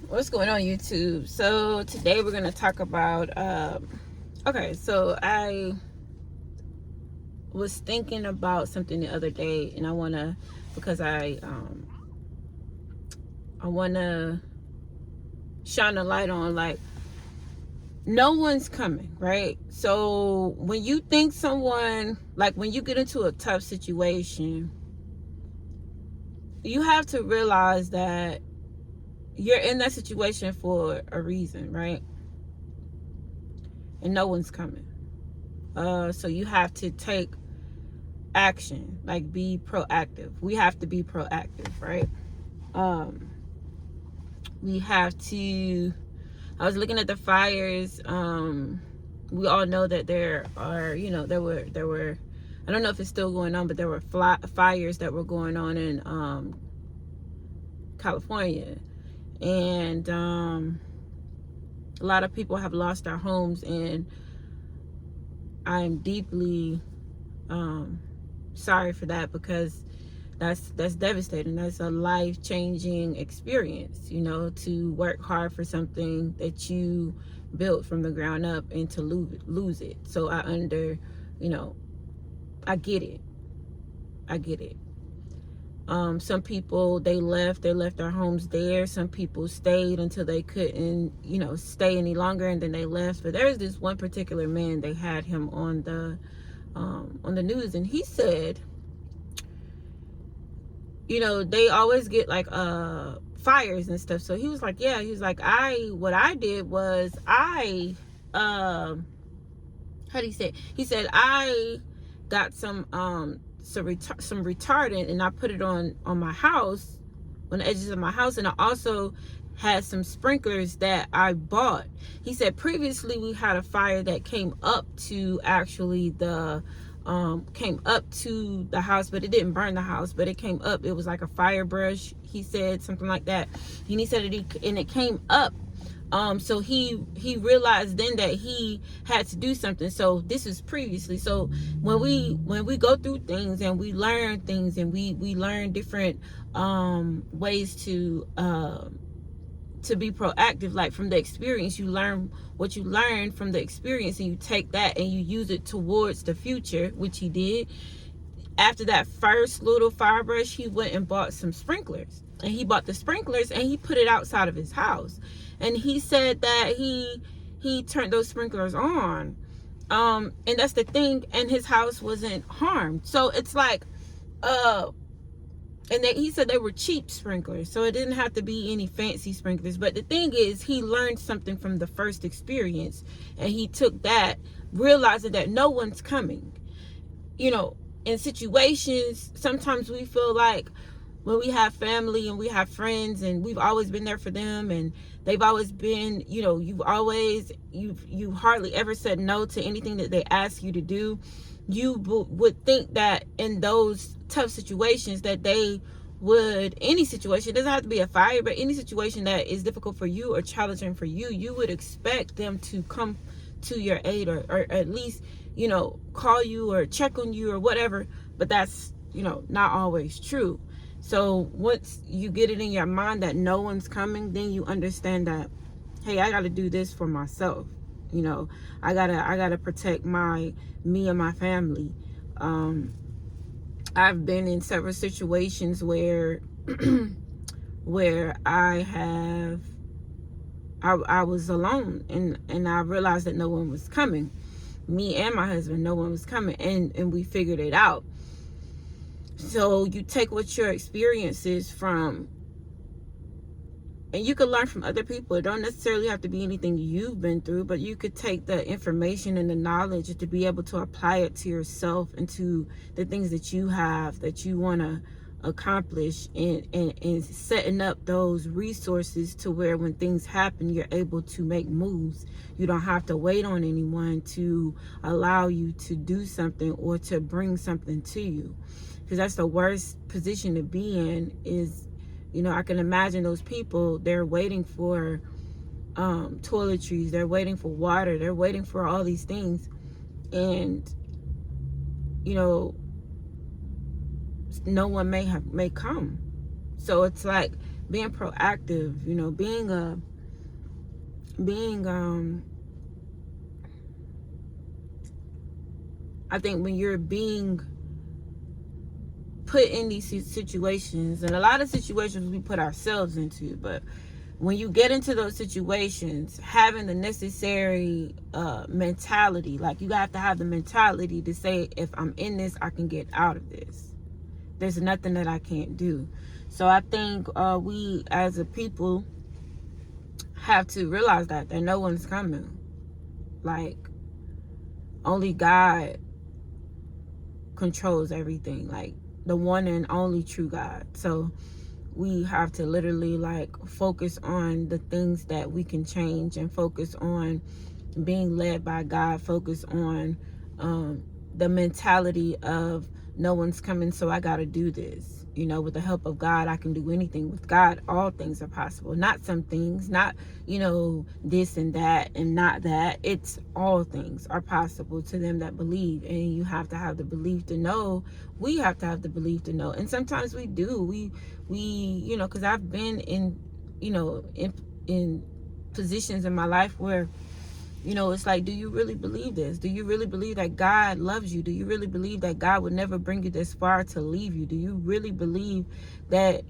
What's going on, YouTube? So today we're gonna talk about okay, so I was thinking about something the other day, and I wanna, because I wanna shine a light on, like, no one's coming, right? So when you think someone, like, when you get into a tough situation, you have to realize that you're in that situation for a reason, right? And no one's coming. So you have to take action, like be proactive. We have to be proactive, right? um we have to. I was looking at the fires. We all know that there are, there were, I don't know if it's still going on, but there were fires that were going on in California. And a lot of people have lost their homes, and I'm deeply sorry for that, because that's devastating. That's a life-changing experience, to work hard for something that you built from the ground up, and to lose it. So you know I get it. Some people, they left their homes there. Some people stayed until they couldn't stay any longer, and then they left. But there's this one particular man, they had him on the news, and he said, they always get like fires and stuff. So he was like, yeah, he was like, what I did was how do you say it? He said, I got some retardant, and I put it on my house, on the edges of my house, and I also had some sprinklers that I bought. He said previously we had a fire that came up to the house, but it didn't burn the house, but it came up. It was like a fire brush, he said, something like that. And he said it came up. So he realized then that he had to do something. So this is previously. So when we go through things, and we learn things, and we learn different ways to be proactive, like from the experience, you learn what you learn from the experience, and you take that and you use it towards the future, which he did. After that first little fire brush, he went and bought some sprinklers, and he bought the sprinklers and he put it outside of his house. And he said that he turned those sprinklers on, and that's the thing, and his house wasn't harmed. So it's like, and he said they were cheap sprinklers, so it didn't have to be any fancy sprinklers. But the thing is, he learned something from the first experience, and he took that, realizing that no one's coming. In situations, sometimes we feel like, when we have family and we have friends, and we've always been there for them, and they've always been, you've hardly ever said no to anything that they ask you to do. You would think that in those tough situations that they would, any situation, it doesn't have to be a fire, but any situation that is difficult for you or challenging for you, you would expect them to come to your aid, or at least, call you or check on you or whatever. But that's, not always true. So once you get it in your mind that no one's coming, then you understand that, hey, I got to do this for myself. I gotta protect me and my family. I've been in several situations where where I was alone, and I realized that no one was coming. Me and my husband, no one was coming, and we figured it out. So you take what your experience is from, and you can learn from other people. It don't necessarily have to be anything you've been through, but you could take the information and the knowledge to be able to apply it to yourself and to the things that you have, that you want to accomplish, and setting up those resources to where when things happen, you're able to make moves. You don't have to wait on anyone to allow you to do something or to bring something to you, because that's the worst position to be in. Is, I can imagine those people, they're waiting for toiletries, they're waiting for water, they're waiting for all these things, and no one may come. So it's like, being proactive, you know, being I think when you're being put in these situations, and a lot of situations we put ourselves into, but when you get into those situations, having the necessary mentality, like you have to have the mentality to say, if I'm in this, I can get out of this. There's nothing that I can't do. So I think we as a people have to realize that no one's coming. Like, only God controls everything, like the one and only true God. So we have to literally like focus on the things that we can change, and focus on being led by God, focus on the mentality of no one's coming, so I got to do this. You know, with the help of God, I can do anything. With God, all things are possible. Not some things, not, you know, this and that and not that. It's all things are possible to them that believe. And you have to have the belief to know. We have to have the belief to know. And sometimes we do. We you know, because I've been in, you know, in positions in my life where, you know, it's like, do you really believe this? Do you really believe that God loves you? Do you really believe that God would never bring you this far to leave you? Do you really believe that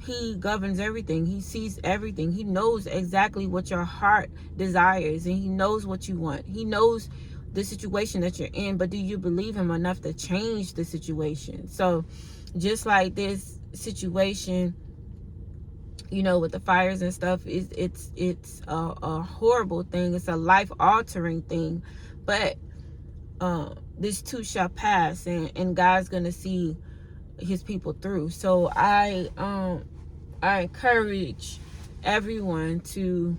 he governs everything? He sees everything. He knows exactly what your heart desires, and he knows what you want. He knows the situation that you're in, but do you believe him enough to change the situation? So just like this situation, you know, with the fires and stuff, it's a horrible thing. It's a life altering thing, but this too shall pass, and God's gonna see his people through. So I encourage everyone to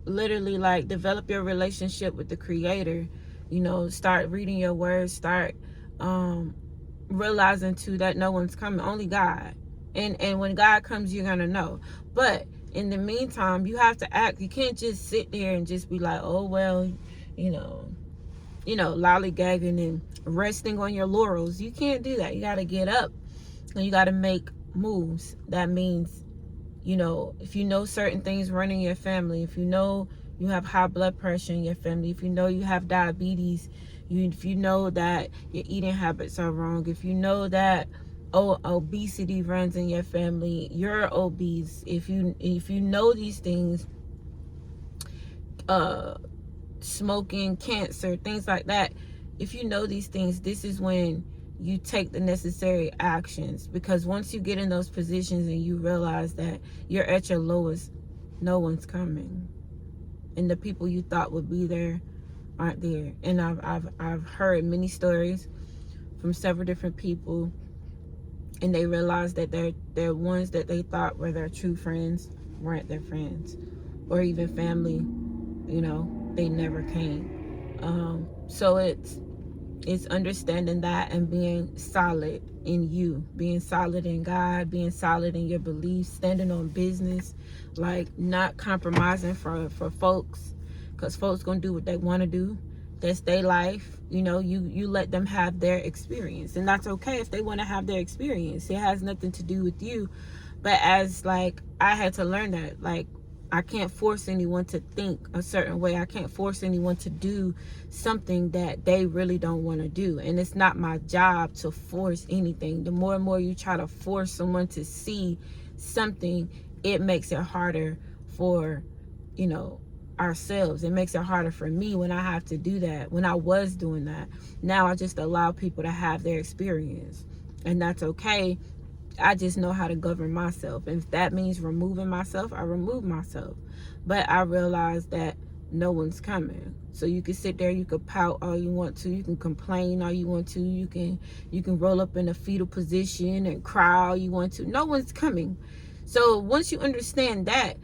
literally like develop your relationship with the Creator. You know, start reading your words, start realizing too that no one's coming, only God. And when God comes, you're gonna know. But in the meantime, you have to act. You can't just sit there and just be like, oh well, you know, lollygagging and resting on your laurels. You can't do that. You got to get up and you got to make moves. That means, you know, if you know certain things run in your family, if you know you have high blood pressure in your family, if you know you have diabetes, if you know that your eating habits are wrong, if you know that obesity runs in your family, you're obese, if you know these things, smoking, cancer, things like that, if you know these things, this is when you take the necessary actions. Because once you get in those positions and you realize that you're at your lowest, no one's coming, and the people you thought would be there aren't there. And I've heard many stories from several different people, and they realize that they're ones that they thought were their true friends weren't their friends, or even family. You know, they never came. So it's understanding that and being solid in you, being solid in God, being solid in your beliefs, standing on business, like not compromising for folks, because folks gonna do what they want to do. That's their life. You know, you let them have their experience, and that's okay if they want to have their experience. It has nothing to do with you. But as like, I had to learn that, like, I can't force anyone to think a certain way. I can't force anyone to do something that they really don't want to do. And it's not my job to force anything. The more and more you try to force someone to see something, it makes it harder for, you know, ourselves. It makes it harder for me when I have to do that. When I was doing that, now I just allow people to have their experience, and that's okay. I just know how to govern myself. And if that means removing myself, I remove myself. But I realize that no one's coming. So you can sit there, you can pout all you want to, you can complain all you want to, you can roll up in a fetal position and cry all you want to. No one's coming. So once you understand that,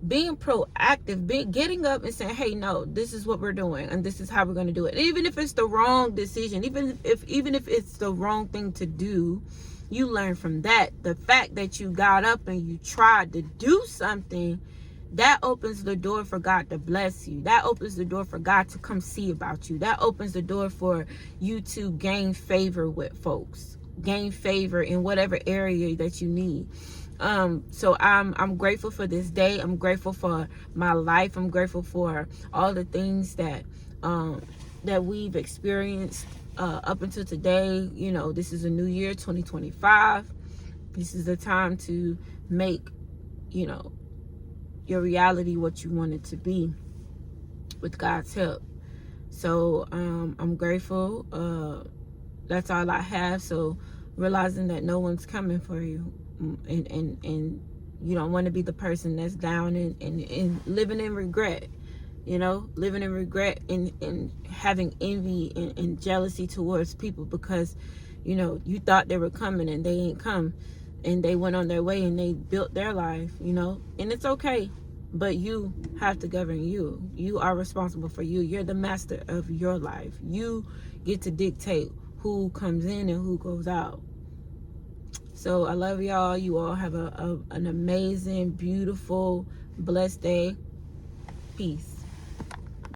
being proactive, getting up and saying, hey, no, this is what we're doing and this is how we're going to do it. Even if it's the wrong decision, even if it's the wrong thing to do, you learn from that. The fact that you got up and you tried to do something, that opens the door for God to bless you. That opens the door for God to come see about you. That opens the door for you to gain favor with folks, gain favor in whatever area that you need. So I'm grateful for this day. I'm grateful for my life. I'm grateful for all the things that we've experienced up until today. You know, this is a new year, 2025. This is the time to make, you know, your reality what you want it to be with God's help. So I'm grateful. That's all I have. So realizing that no one's coming for you, and you don't want to be the person that's down and living in regret, you know, living in regret and having envy and jealousy towards people because, you know, you thought they were coming and they ain't come, and they went on their way and they built their life, you know, and it's okay. But you have to govern you. You are responsible for you. You're the master of your life. You get to dictate who comes in and who goes out. So I love y'all. You all have an amazing, beautiful, blessed day. Peace.